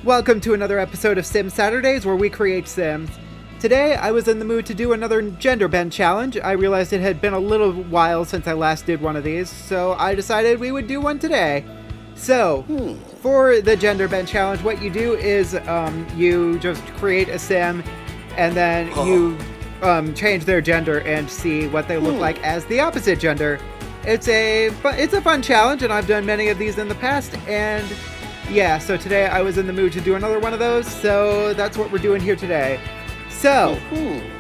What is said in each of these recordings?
Welcome to another episode of Sim Saturdays where we create Sims. Today I was in the mood to do another Genderbend challenge. I realized it had been a little while since I last did one of these, so I decided we would do one today. So, for the Genderbend challenge, what you do is you just create a Sim and then you change their gender and see what they look like as the opposite gender. It's a fun challenge, and I've done many of these in the past, and yeah, so today I was in the mood to do another one of those, so that's what we're doing here today. So,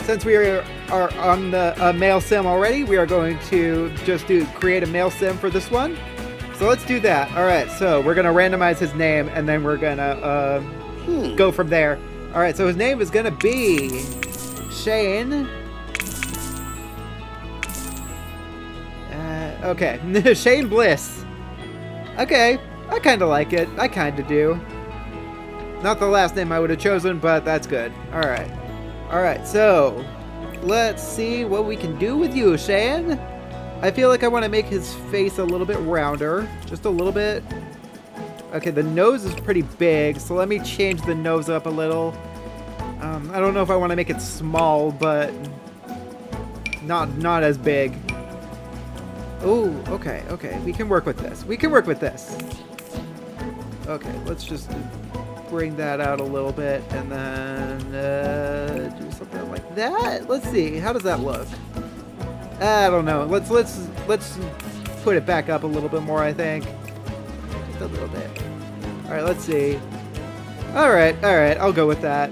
since we are on the male sim already, we are going to just create a male sim for this one. So let's do that. Alright, so we're going to randomize his name, and then we're going to go from there. Alright, so his name is going to be Shane. Okay, Shane Bliss. Okay. I kind of like it. I kind of do. Not the last name I would have chosen, but that's good. Alright. Alright, so let's see what we can do with you, Shane. I feel like I want to make his face a little bit rounder. Just a little bit. Okay, the nose is pretty big, so let me change the nose up a little. I don't know if I want to make it small, but not as big. Oh, okay. We can work with this. Okay, let's just bring that out a little bit and then do something like that. Let's see, how does that look? I don't know. Let's put it back up a little bit more, I think. Just a little bit. All right, let's see. All right, I'll go with that.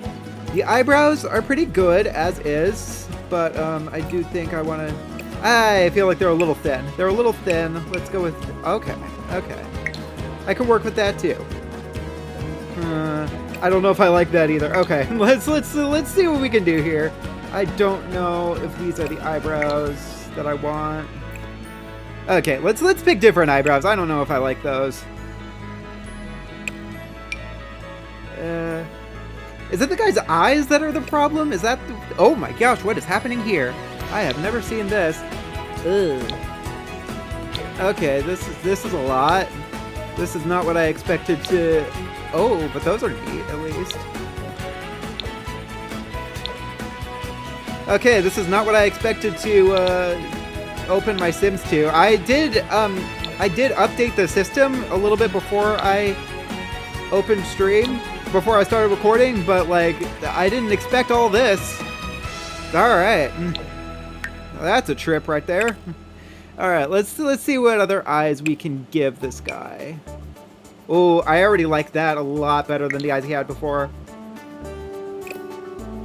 The eyebrows are pretty good as is, but I do think I feel like they're a little thin. Let's go with, okay. I can work with that too. I don't know if I like that either. Okay, let's see what we can do here. I don't know if these are the eyebrows that I want. Okay, let's pick different eyebrows. I don't know if I like those. Is it the guy's eyes that are the problem? Is that oh my gosh, what is happening here? I have never seen this. Ugh. Okay, this is a lot. This is not what I expected to... Oh, but those are neat, at least. Okay, this is not what I expected to open my Sims to. I did update the system a little bit before I opened stream, before I started recording, but like, I didn't expect all this. Alright. That's a trip right there. Alright, let's see what other eyes we can give this guy. Oh, I already like that a lot better than the eyes he had before.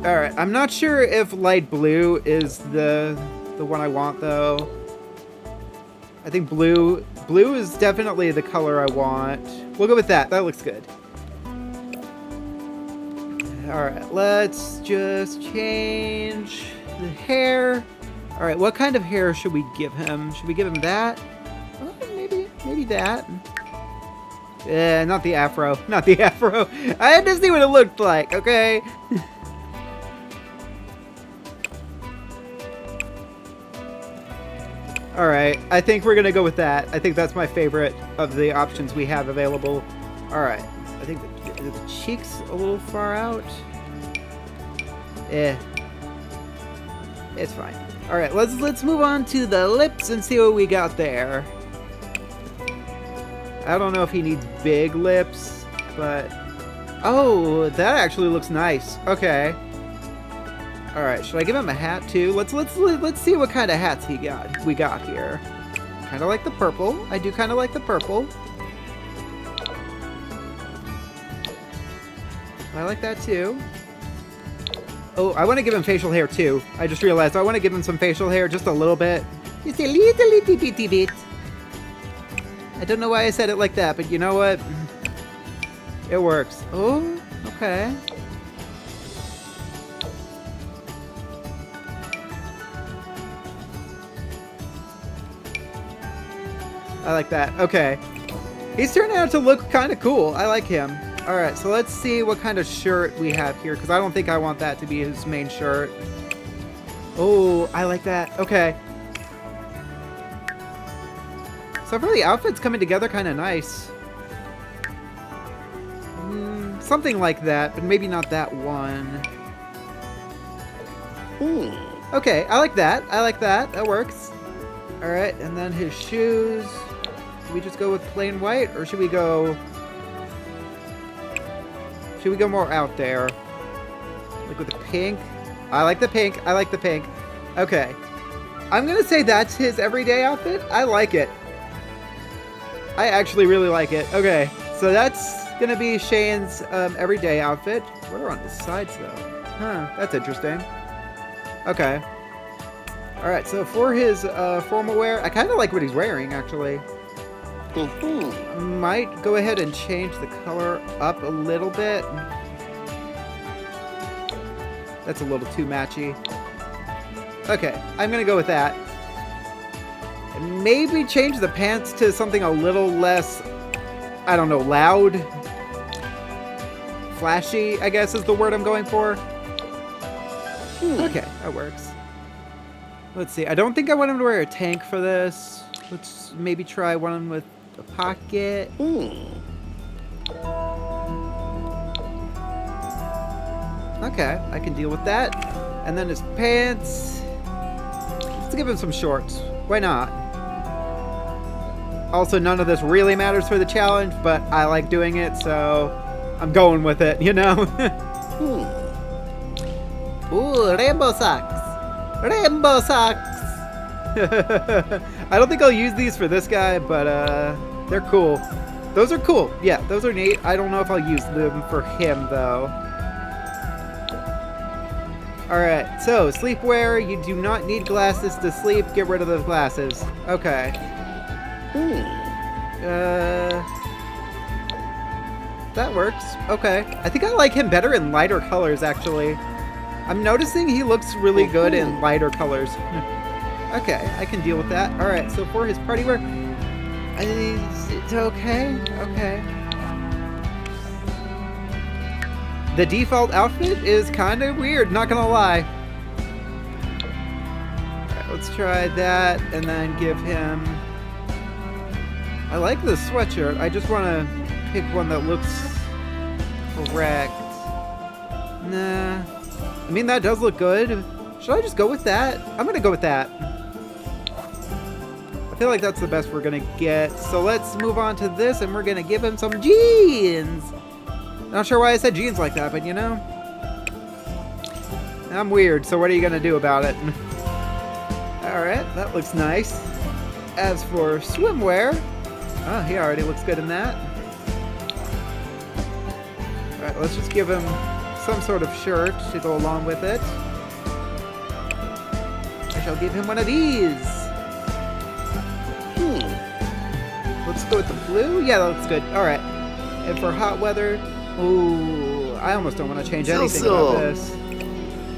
Alright, I'm not sure if light blue is the one I want, though. I think blue is definitely the color I want. We'll go with that. That looks good. Alright, let's just change the hair. Alright, what kind of hair should we give him? Should we give him that? Oh, maybe that. Not the afro. I had to see what it looked like, okay? Alright, I think we're gonna go with that. I think that's my favorite of the options we have available. Alright, I think the cheeks a little far out. It's fine. Alright, let's move on to the lips and see what we got there. I don't know if he needs big lips, but... Oh, that actually looks nice. Okay. Alright, should I give him a hat too? Let's see what kind of hats we got here. Kinda like the purple. I do kinda like the purple. I like that too. Oh, I want to give him facial hair too. I just realized I want to give him some facial hair, just a little bit. Just a little bitty bit. I don't know why I said it like that, but you know what? It works. Oh, okay. I like that. Okay. He's turning out to look kind of cool. I like him. Alright, so let's see what kind of shirt we have here, because I don't think I want that to be his main shirt. Oh, I like that. Okay. So far the outfit's coming together kind of nice. Something like that, but maybe not that one. Okay, I like that. I like that. That works. Alright, and then his shoes. Should we just go with plain white, or should we go... Should we go more out there? Like with the pink? I like the pink. I like the pink. Okay. I'm gonna say that's his everyday outfit. I like it. I actually really like it. Okay, so that's gonna be Shane's everyday outfit. What are on his sides though? Huh, that's interesting. Okay. Alright, so for his formal wear, I kind of like what he's wearing actually. Might go ahead and change the color up a little bit. That's a little too matchy. Okay, I'm gonna go with that. And maybe change the pants to something a little less, I don't know, loud? Flashy, I guess is the word I'm going for. Okay, that works. Let's see, I don't think I want him to wear a tank for this. Let's maybe try one with a pocket. Okay, I can deal with that. And then his pants. Let's give him some shorts. Why not? Also, none of this really matters for the challenge, but I like doing it, so I'm going with it, you know? Ooh, rainbow socks. Rainbow socks. I don't think I'll use these for this guy, but they're cool. Those are cool. Yeah, those are neat. I don't know if I'll use them for him, though. Alright, so sleepwear. You do not need glasses to sleep. Get rid of those glasses. Okay. That works. Okay. I think I like him better in lighter colors, actually. I'm noticing he looks really good in lighter colors. Okay, I can deal with that. Alright, so for his party wear, it's okay. Okay. The default outfit is kind of weird, not gonna lie. Alright, let's try that and then give him... I like the sweatshirt. I just want to pick one that looks correct. Nah. I mean, that does look good. Should I just go with that? I'm gonna go with that. I feel like that's the best we're gonna get. So let's move on to this, and we're gonna give him some jeans. Not sure why I said jeans like that, but you know. I'm weird, so what are you gonna do about it? Alright, that looks nice. As for swimwear, oh, he already looks good in that. Alright, let's just give him some sort of shirt to go along with it. I shall give him one of these. Let's go with the blue. Yeah, that looks good. Alright. And for hot weather, ooh, I almost don't want to change anything about this.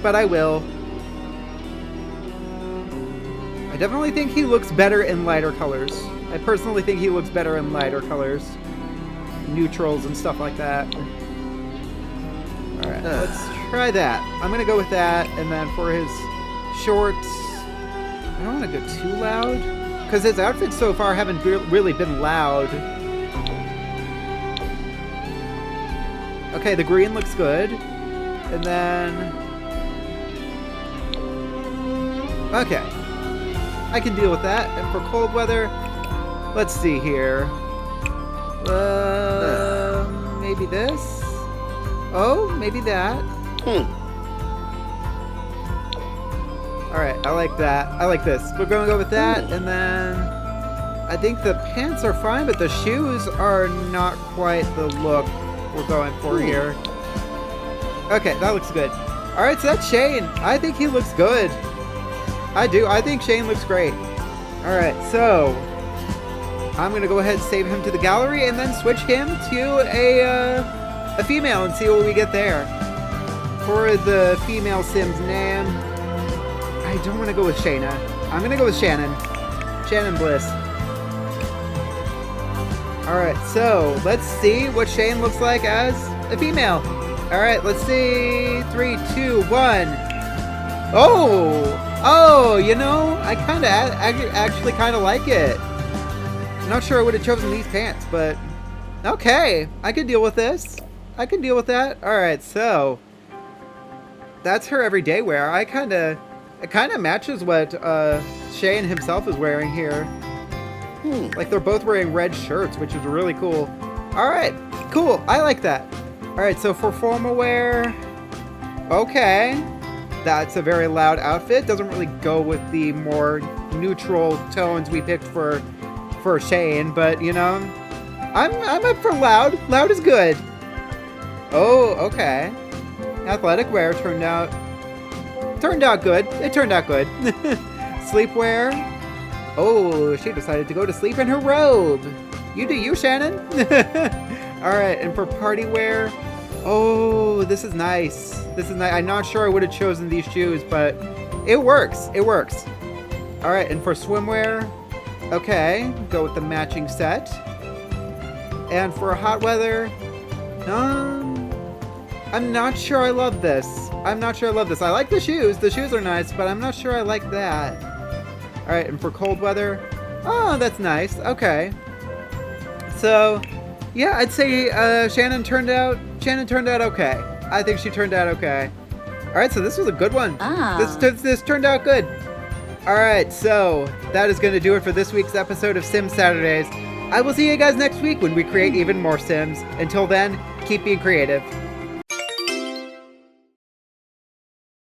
But I will. I definitely think he looks better in lighter colors. I personally think he looks better in lighter colors. Neutrals and stuff like that. Alright, let's try that. I'm gonna go with that, and then for his shorts, I don't want to go too loud, because his outfits so far haven't really been loud. Okay, the green looks good. And then... okay. I can deal with that. And for cold weather, let's see here. Maybe this? Oh, maybe that. Alright, I like that. I like this. We're gonna go with that, and then... I think the pants are fine, but the shoes are not quite the look we're going for here. Okay, that looks good. Alright, so that's Shane. I think he looks good. I do. I think Shane looks great. Alright, so... I'm gonna go ahead and save him to the gallery, and then switch him to a female and see what we get there. For the female Sim's name... I don't want to go with Shayna. I'm going to go with Shannon. Shannon Bliss. Alright, so let's see what Shane looks like as a female. Alright, let's see. 3, 2, 1. Oh! Oh, you know, I actually kind of like it. I'm not sure I would have chosen these pants, but okay. I could deal with this. I can deal with that. All right, so that's her everyday wear. It kind of matches what Shane himself is wearing here. Like they're both wearing red shirts, which is really cool. All right, cool. I like that. All right, so for formal wear, okay, that's a very loud outfit. Doesn't really go with the more neutral tones we picked for Shane, but you know, I'm up for loud. Loud is good. Oh, okay. Athletic wear turned out good. It turned out good. Sleepwear. Oh, she decided to go to sleep in her robe. You do you, Shannon. All right, and for party wear, oh, this is nice. This is nice. I'm not sure I would have chosen these shoes, but it works. It works. All right, and for swimwear, okay, go with the matching set. And for hot weather, I'm not sure I love this. I like the shoes. The shoes are nice, but I'm not sure I like that. All right, and for cold weather, oh, that's nice. Okay. So, yeah, I'd say Shannon turned out okay. I think she turned out okay. All right, so this was a good one. This turned out good. All right, so that is going to do it for this week's episode of Sim Saturdays. I will see you guys next week when we create even more Sims. Until then, keep being creative.